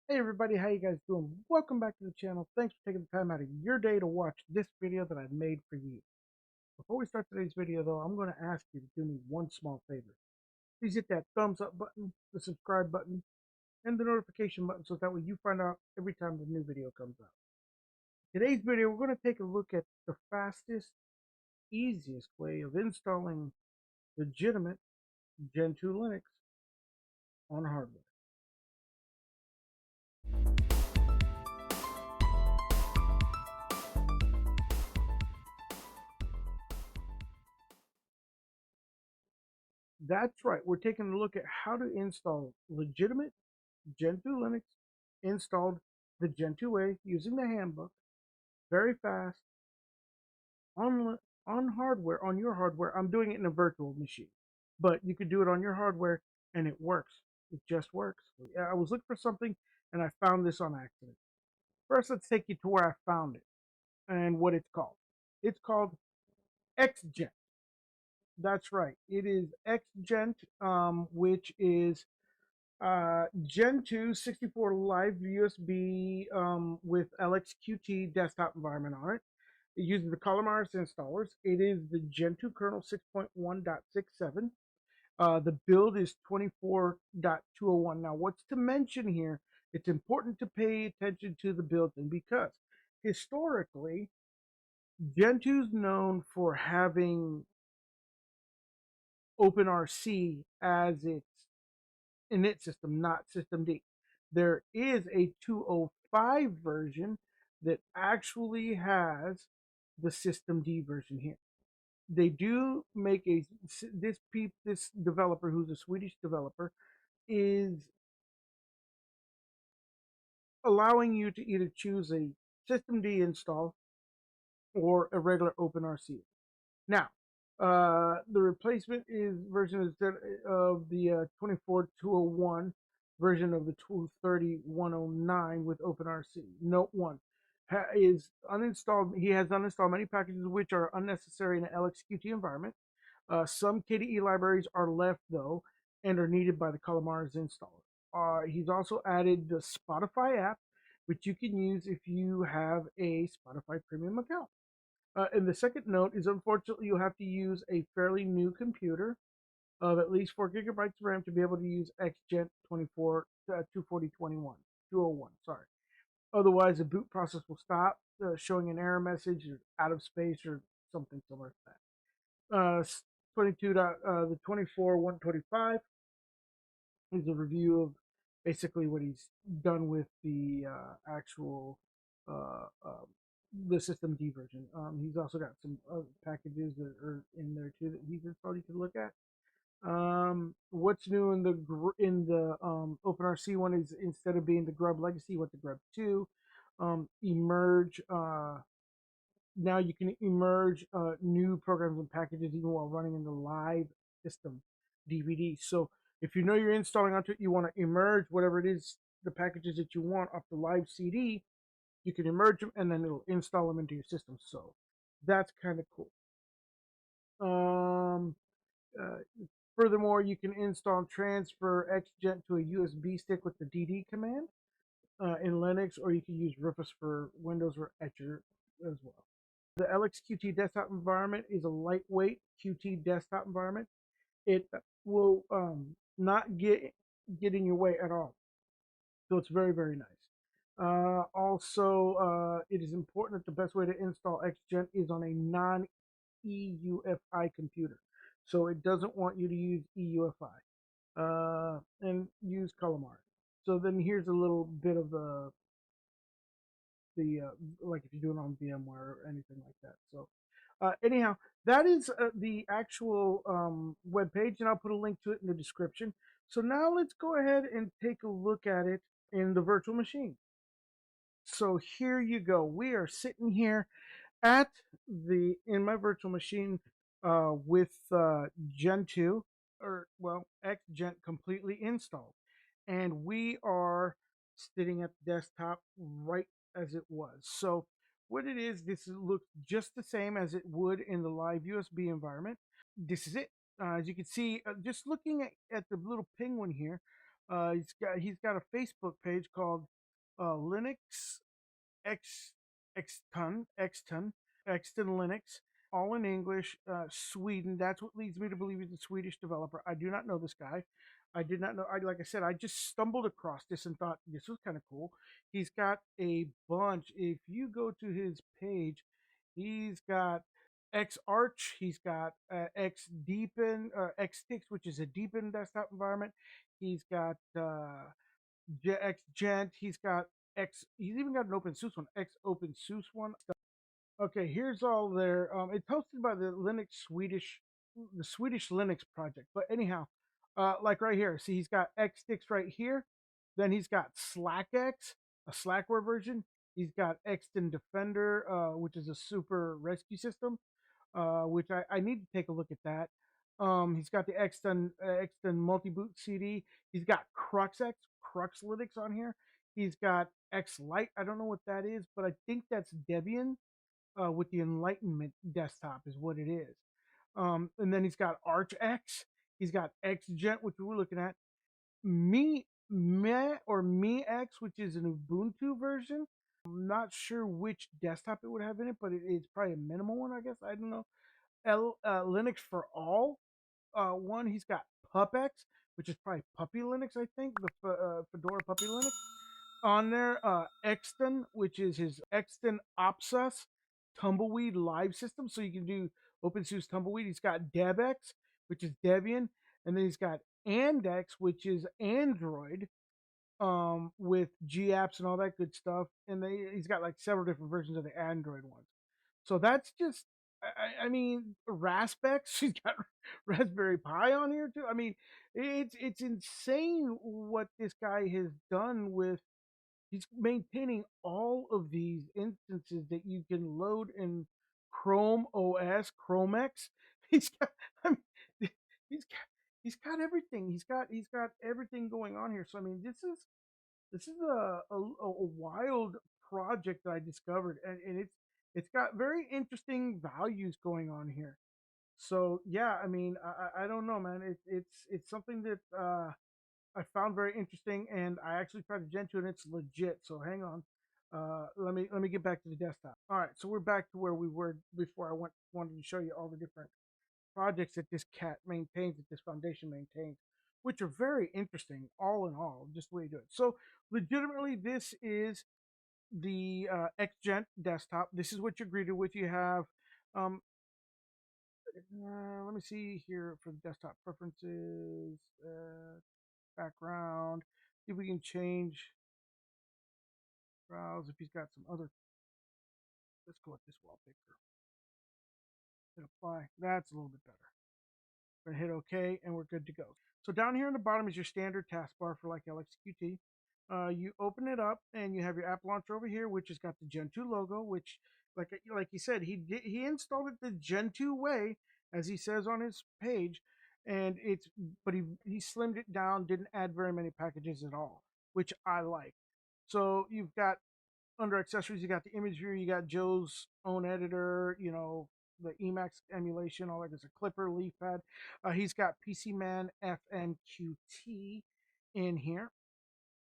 Hey everybody, how you guys doing? Welcome back to the channel. Thanks for taking the time out of your day to watch this video that I've made for you. Before we start today's video though, I'm going to ask you to do me one small favor. Please hit that thumbs up button, the subscribe button, and the notification button so that way you find out every time the new video comes out. Today's video, we're going to take a look at the fastest, easiest way of installing legitimate Gentoo Linux on hardware. That's right. We're taking a look at how to install legitimate Gentoo Linux installed the Gentoo way using the handbook. Very fast on hardware, on your hardware. I'm doing it in a virtual machine, but you could do it on your hardware and it works. It just works. I was looking for something and I found this on accident. First, let's take you to where I found it and what it's called. It's called xGent. That's right. It is xGent, which is Gentoo 64 live USB with LXQt Desktop environment on it. It uses the Calamares installers. It is the Gentoo kernel 6.1.67. The build is 24.201. Now, what's to mention here, it's important to pay attention to the built-in because historically, Gentoo's known for having OpenRC as its init system, not systemd. There is a 205 version that actually has the systemd version here. They do make this developer, who's a Swedish developer, is allowing you to either choose a systemd install or a regular OpenRC. Now, the replacement is version instead of the 24201 version of the 230.109 with OpenRC. Note 1 is uninstalled. He has uninstalled many packages which are unnecessary in an LXQt environment. Some KDE libraries are left though and are needed by the Calamares installer. He's also added the Spotify app, which you can use if you have a Spotify premium account. And the second note is, unfortunately, you have to use a fairly new computer of at least 4 gigabytes of RAM to be able to use xGent 201. Sorry. Otherwise, the boot process will stop, showing an error message or out of space or something similar to that. 22. The 24.125 is a review of basically what he's done with the actual uh, uh, the systemd version. He's also got some other packages that are in there too that he could probably could look at. What's new in the OpenRC one is instead of being the Grub Legacy, what the Grub 2 emerge. Now you can emerge new programs and packages even while running in the live system DVD. So if you know you're installing onto it, you want to emerge whatever it is, the packages that you want off the live CD, you can emerge them and then it'll install them into your system. So that's kind of cool. Um, uh, Furthermore, you can install and transfer xGent to a USB stick with the DD command in Linux, or you can use Rufus for Windows or Etcher as well. The LXQt Desktop environment is a lightweight Qt desktop environment. It will not get in your way at all. So it's very, very nice. It is important that the best way to install xGent is on a non-EUFI computer. So it doesn't want you to use EUFI and use Calamares. So then here's a little bit of the like if you're doing it on VMware or anything like that. So anyhow, that is the actual web page, and I'll put a link to it in the description. So now let's go ahead and take a look at it in the virtual machine. So here you go. We are sitting here at in my virtual machine with Gentoo, or well, xGent completely installed, and we are sitting at the desktop right as it was. So what it is, this looks just the same as it would in the live USB environment. This is it. As you can see, just looking at the little penguin here, He's got a Facebook page called Linux X Xton Linux, all in English, Sweden. That's what leads me to believe he's a Swedish developer. I do not know this guy. I did not know. Like I said, I just stumbled across this and thought this was kind of cool. He's got a bunch. If you go to his page, he's got xArch. He's got xDeepin, xSticks, which is a deepin desktop environment. He's got xGent. He's got X. He's even got an OpenSUSE one. X OpenSUSE one. Okay, here's all their. It's hosted by the Swedish Linux project. But anyhow, like right here, see, he's got xSticks right here. Then he's got SlackX, a Slackware version. He's got Xton Defender, which is a super rescue system, which I need to take a look at that. He's got the Xton multi-boot CD. He's got Crux Linux on here. He's got XLite. I don't know what that is, but I think that's Debian with the Enlightenment desktop is what it is. And then he's got ArchX. He's got xGent, which we were looking at. MeX, which is an Ubuntu version. I'm not sure which desktop it would have in it, but it's probably a minimal one, I guess. I don't know. Linux for All one. He's got PupX, which is probably Puppy Linux, I think, the Fedora Puppy Linux on there. Xton, which is his Xton Opsus Tumbleweed live system, so you can do OpenSUSE Tumbleweed. He's got DebX, which is Debian, and then he's got Andex, which is Android, with GApps and all that good stuff. And he's got like several different versions of the Android ones. So that's just, I mean, Raspex. He's got Raspberry Pi on here too. I mean, it's insane what this guy has done with. He's maintaining all of these instances that you can load in Chrome OS, Chromex. He's got, I mean, he's got, he's got everything. He's got everything going on here. So I mean, this is a wild project that I discovered, and it's got very interesting values going on here. So yeah, I mean, I don't know, man. It's something that I found very interesting, and I actually tried to Gentoo, and it's legit. So hang on, let me get back to the desktop. All right, so we're back to where we were before. Wanted to show you all the different projects that this cat maintains, that this foundation maintains, which are very interesting, all in all, just the way you do it. So, legitimately, this is the xGent desktop. This is what you're greeted with. You have, um, let me see here for the desktop preferences, background. See if we can change browse if he's got some other. Let's go with this wallpaper. Hit apply. That's a little bit better. We're gonna hit OK, and we're good to go. So down here in the bottom is your standard taskbar for like LXQt. You open it up, and you have your app launcher over here, which has got the Gentoo logo. Which, like he said, he installed it the Gentoo way, as he says on his page, and but he slimmed it down, didn't add very many packages at all, which I like. So you've got under accessories, you got the image viewer, you got Joe's own editor, the Emacs emulation, all that. There's a Clipper, LeafPad. He's got PCMan FNQT in here,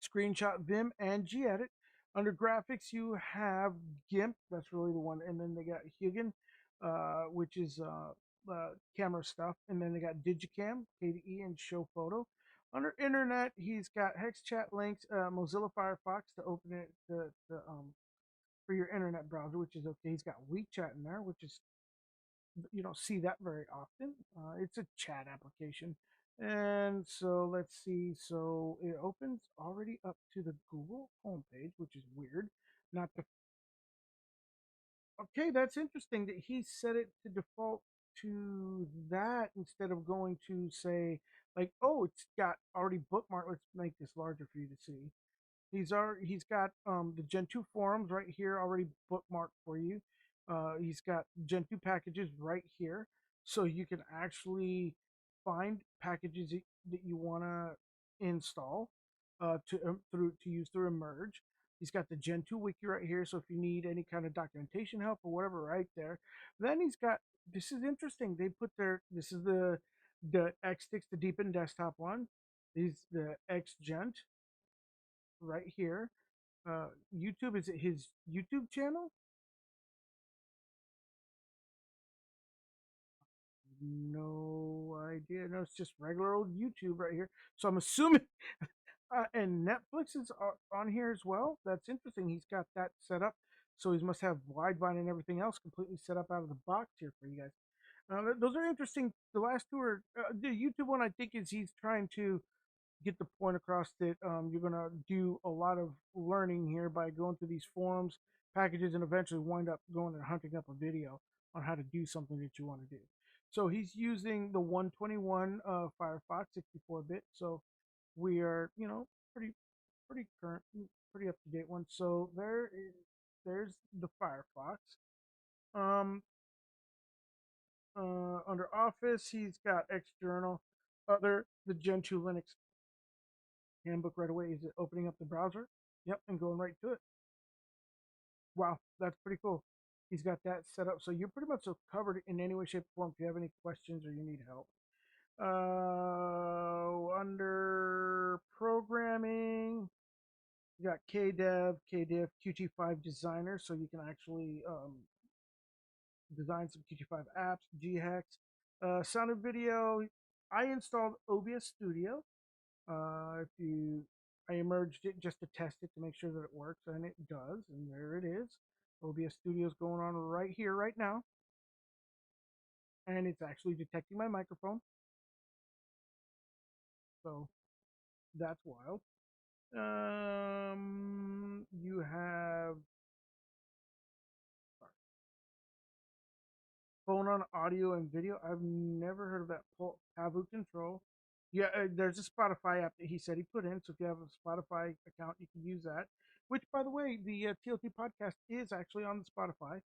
Screenshot, Vim, and gedit. Under graphics, you have GIMP. That's really the one. And then they got Huggin, which is camera stuff. And then they got Digicam, KDE, and Show Photo. Under internet, he's got HexChat links, Mozilla Firefox to open it for your internet browser, which is okay. He's got WeChat in there, which is, you don't see that very often. It's a chat application. And so let's see. So it opens already up to the Google homepage, which is weird. Not the Okay, that's interesting that he set it to default to that instead of going to say like, oh, it's got already bookmarked. Let's make this larger for you to see. He's got the Gentoo forums right here already bookmarked for you. He's got Gentoo packages right here, so you can actually find packages that you want to install to use through Emerge. He's got the Gentoo wiki right here, so if you need any kind of documentation help or whatever, right there. Then he's got, this is interesting. They put this is the xsticks, the Deepin desktop one. These the xGent right here. YouTube, is it his YouTube channel? No idea. No, it's just regular old YouTube right here. So I'm assuming, and Netflix is on here as well. That's interesting. He's got that set up. So he must have Widevine and everything else completely set up out of the box here for you guys. Those are interesting. The last two are the YouTube one. I think is he's trying to get the point across that you're going to do a lot of learning here by going through these forums, packages, and eventually wind up going and hunting up a video on how to do something that you want to do. So he's using the 121 Firefox 64-bit. So we are, pretty current, pretty up to date one. So there's the Firefox. Um, Under Office, he's got external, the Gentoo Linux handbook right away. Is it opening up the browser? Yep, and going right to it. Wow, that's pretty cool. He's got that set up. So you're pretty much covered in any way, shape, or form if you have any questions or you need help. Under programming, you got KDev, KDiff, Qt5 Designer, so you can actually design some Qt5 apps, GHEX. Sound and video, I installed OBS Studio. If you, I emerged it just to test it to make sure that it works, and it does, and there it is. OBS Studio is going on right here, right now, and it's actually detecting my microphone, so that's wild. You have phone on audio and video. I've never heard of that. Pavu Control. Yeah, there's a Spotify app that he said he put in. So if you have a Spotify account, you can use that. Which, by the way, the TLT podcast is actually on the Spotify.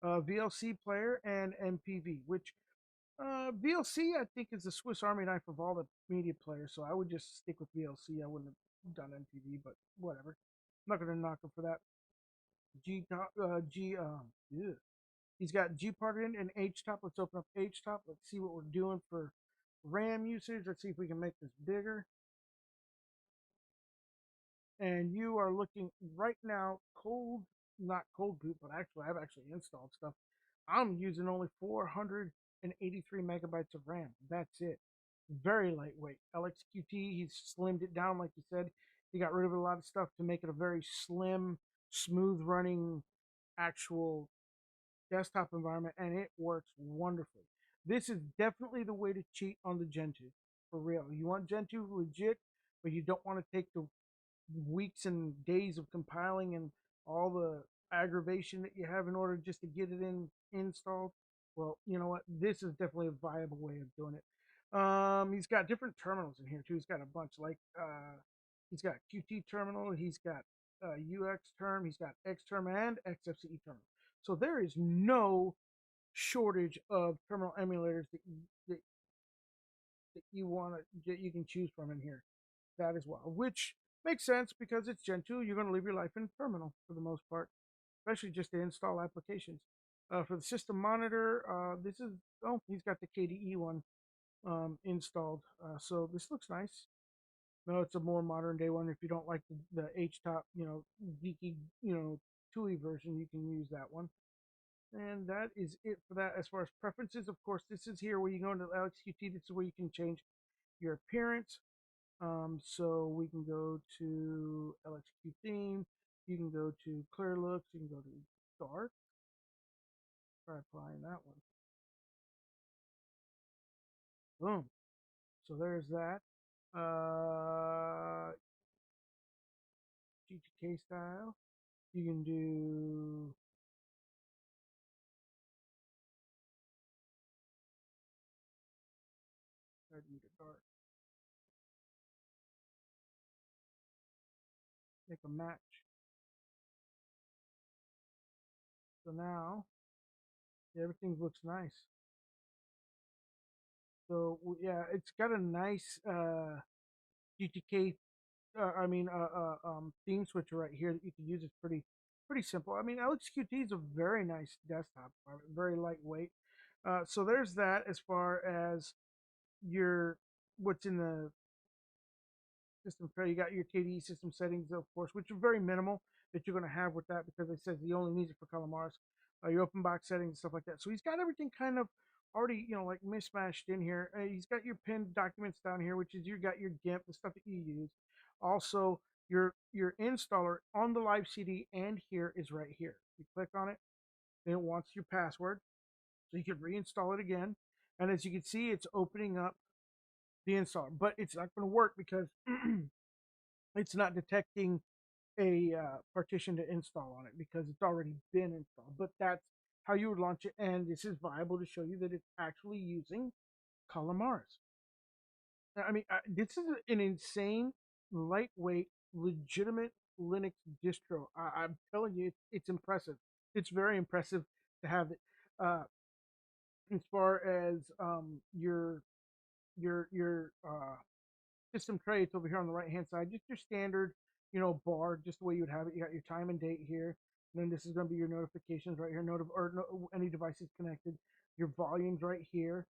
VLC player and MPV. Which VLC I think is the Swiss Army knife of all the media players. So I would just stick with VLC. I wouldn't have done MPV, but whatever. I'm not going to knock him for that. G G yeah. He's got Gpart in and HTOP. Let's open up HTOP. Let's see what we're doing for RAM usage. Let's see if we can make this bigger. And you are looking right now not cold boot, but actually I've actually installed stuff. I'm using only 483 megabytes of RAM. That's it. Very lightweight. LXQt, he's slimmed it down like you said. He got rid of a lot of stuff to make it a very slim, smooth running actual desktop environment, and it works wonderfully. This is definitely the way to cheat on the Gentoo, for real. You want Gentoo legit, but you don't want to take the weeks and days of compiling and all the aggravation that you have in order just to get it installed. Well, you know what? This is definitely a viable way of doing it. He's got different terminals in here too. He's got a bunch like he's got Qt terminal, he's got UX term, he's got X term and XFCE terminal. So there is no shortage of terminal emulators that, that you want to that you can choose from in here. That as well, which makes sense because it's Gentoo. You're going to live your life in terminal for the most part, especially just to install applications. For the system monitor, this is he's got the KDE one installed, so this looks nice. No, it's a more modern day one. If you don't like the HTOP, geeky, TUI version, you can use that one. And that is it for that. As far as preferences, of course, this is here where you go into LXQt. This is where you can change your appearance. So we can go to LXQt theme. You can go to clear looks. You can go to dark. Try applying that one. Boom. So there's that. GTK style. You can do try to make it dark. Make a match. So now everything looks nice. So yeah, it's got a nice GTK. Theme switcher right here that you can use. It's pretty simple. I mean, LXQt is a very nice desktop, very lightweight. So there's that as far as your what's in the system tray. You got your KDE system settings, of course, which are very minimal that you're going to have with that because it says he only needs it for Calamares. Your open box settings and stuff like that. So he's got everything kind of already, like mismatched in here. He's got your pinned documents down here, which is you got your GIMP, the stuff that you use. Also, your installer on the live CD and here is right here. You click on it, then it wants your password, so you can reinstall it again. And as you can see, it's opening up the installer, but it's not going to work because it's not detecting a partition to install on it because it's already been installed. But that's how you would launch it, and this is viable to show you that it's actually using Calamares. I mean, this is an insane, lightweight, legitimate Linux distro. I'm telling you, it's impressive. It's very impressive to have it. As far as your system tray, it's over here on the right hand side. Just your standard, bar, just the way you would have it. You got your time and date here. And then this is going to be your notifications right here. Any devices connected. Your volumes right here.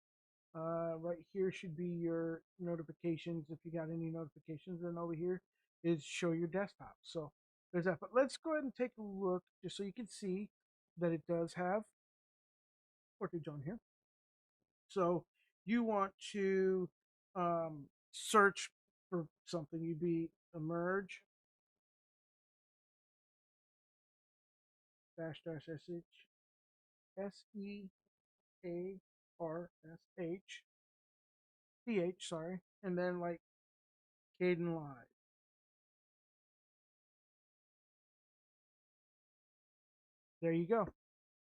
Right here should be your notifications if you got any notifications. And over here is show your desktop. So there's that. But let's go ahead and take a look just so you can see that it does have portage on here. So you want to search for something. You'd be emerge dash dash SEARSH, sorry, and then like Caden Live. There you go.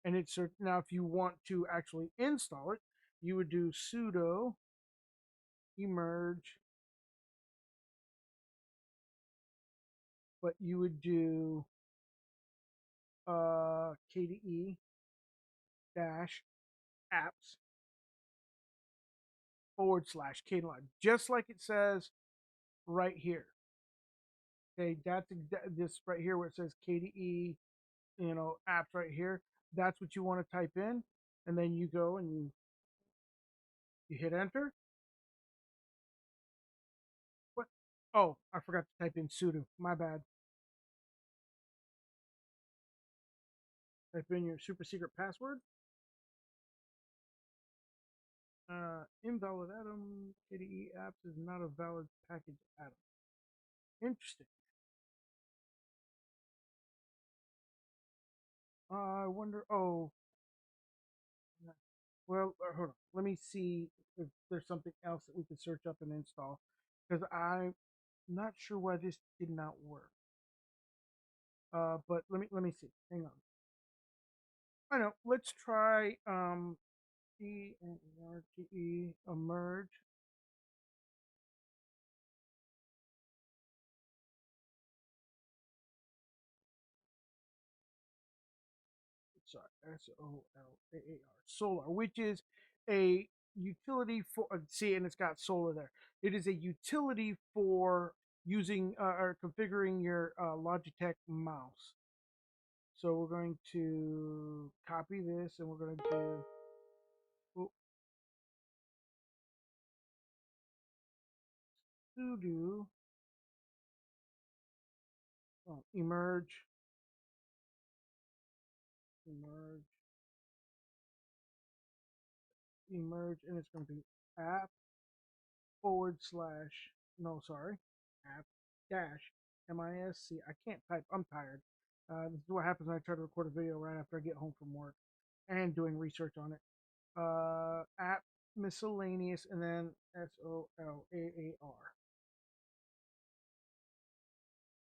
And it's now if you want to actually install it, you would do sudo emerge, but you would do KDE dash apps / Caden Live, just like it says right here. Okay, that's this right here where it says KDE, apps right here. That's what you want to type in, and then you go and you hit enter. What? Oh, I forgot to type in sudo. My bad. Type in your super secret password. Invalid atom. KDE apps is not a valid package atom. Interesting. I wonder. Oh, well, hold on. Let me see if there's something else that we could search up and install, because I'm not sure why this did not work. But let me see. Hang on. I know. Let's try EMRGE emerge. Sorry, SOLAAR Solar, which is a utility for see, and it's got solar there. It is a utility for using or configuring your Logitech mouse. So we're going to copy this, and we're going to do sudo emerge, emerge, emerge, and it's going to be app / no, sorry, app dash MISC. I can't type. I'm tired. This is what happens when I try to record a video right after I get home from work and doing research on it. App miscellaneous, and then SOLAAR.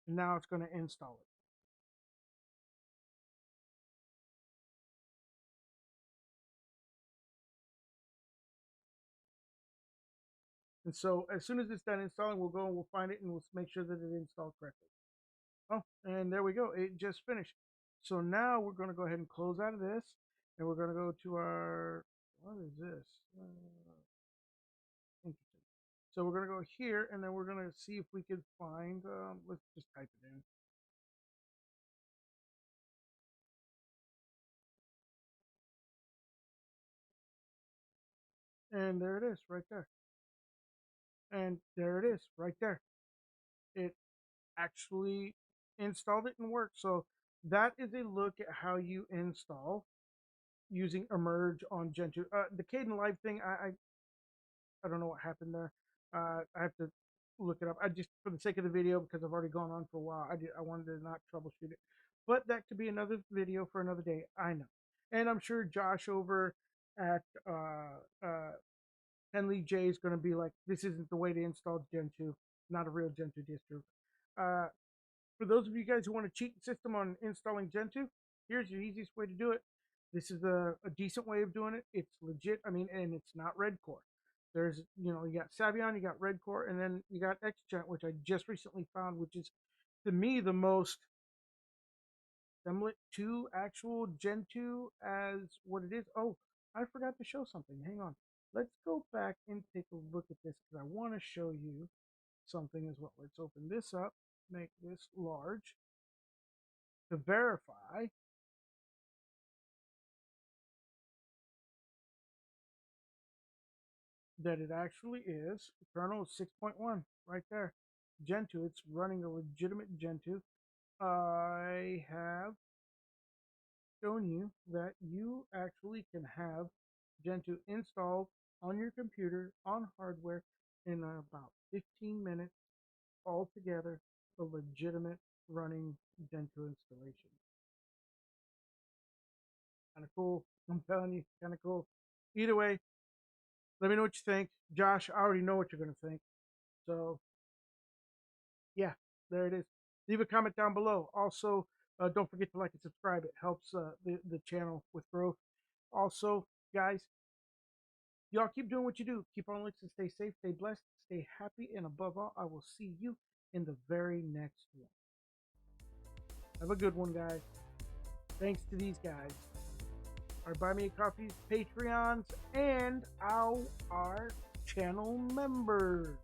And now it's going to install it. And so as soon as it's done installing, we'll go and we'll find it and we'll make sure that it installed correctly. Oh, and there we go. It just finished. So now we're going to go ahead and close out of this, and we're going to go to our, what is this? Interesting. So we're going to go here, and then we're going to see if we can find, let's just type it in. And there it is right there. And there it is right there. it actually installed it and worked. So that is a look at how you install using emerge on Gentoo. The Kdenlive thing, I don't know what happened there. I have to look it up. I just, for the sake of the video, because I've already gone on for a while, I wanted to not troubleshoot it. But that could be another video for another day. I know. And I'm sure Josh over at Henley J is going to be like, this isn't the way to install Gentoo, not a real Gentoo distro. For those of you guys who want to cheat the system on installing Gentoo, here's the easiest way to do it. This is a decent way of doing it. It's legit. I mean, and it's not Red Core. There's, you got Savion, you got Red Core, and then you got xGent, which I just recently found, which is, to me, the most similar to actual Gentoo as what it is. Oh, I forgot to show something. Hang on. Let's go back and take a look at this because I want to show you something as well. Let's open this up, make this large to verify that it actually is. The kernel is 6.1 right there. Gentoo, it's running a legitimate Gentoo. I have shown you that you actually can have Gentoo installed on your computer on hardware in about 15 minutes altogether. A legitimate running Gentoo installation. Kind of cool. I'm telling you, kind of cool. Either way, let me know what you think. Josh, I already know what you're going to think. So, yeah, there it is. Leave a comment down below. Also, don't forget to like and subscribe. It helps the channel with growth. Also, guys, y'all keep doing what you do. Keep on listening. Stay safe, stay blessed, stay happy, and above all, I will see you in the very next one. Have a good one, guys. Thanks to these guys, our Buy Me a Coffees, Patreons, and our channel members.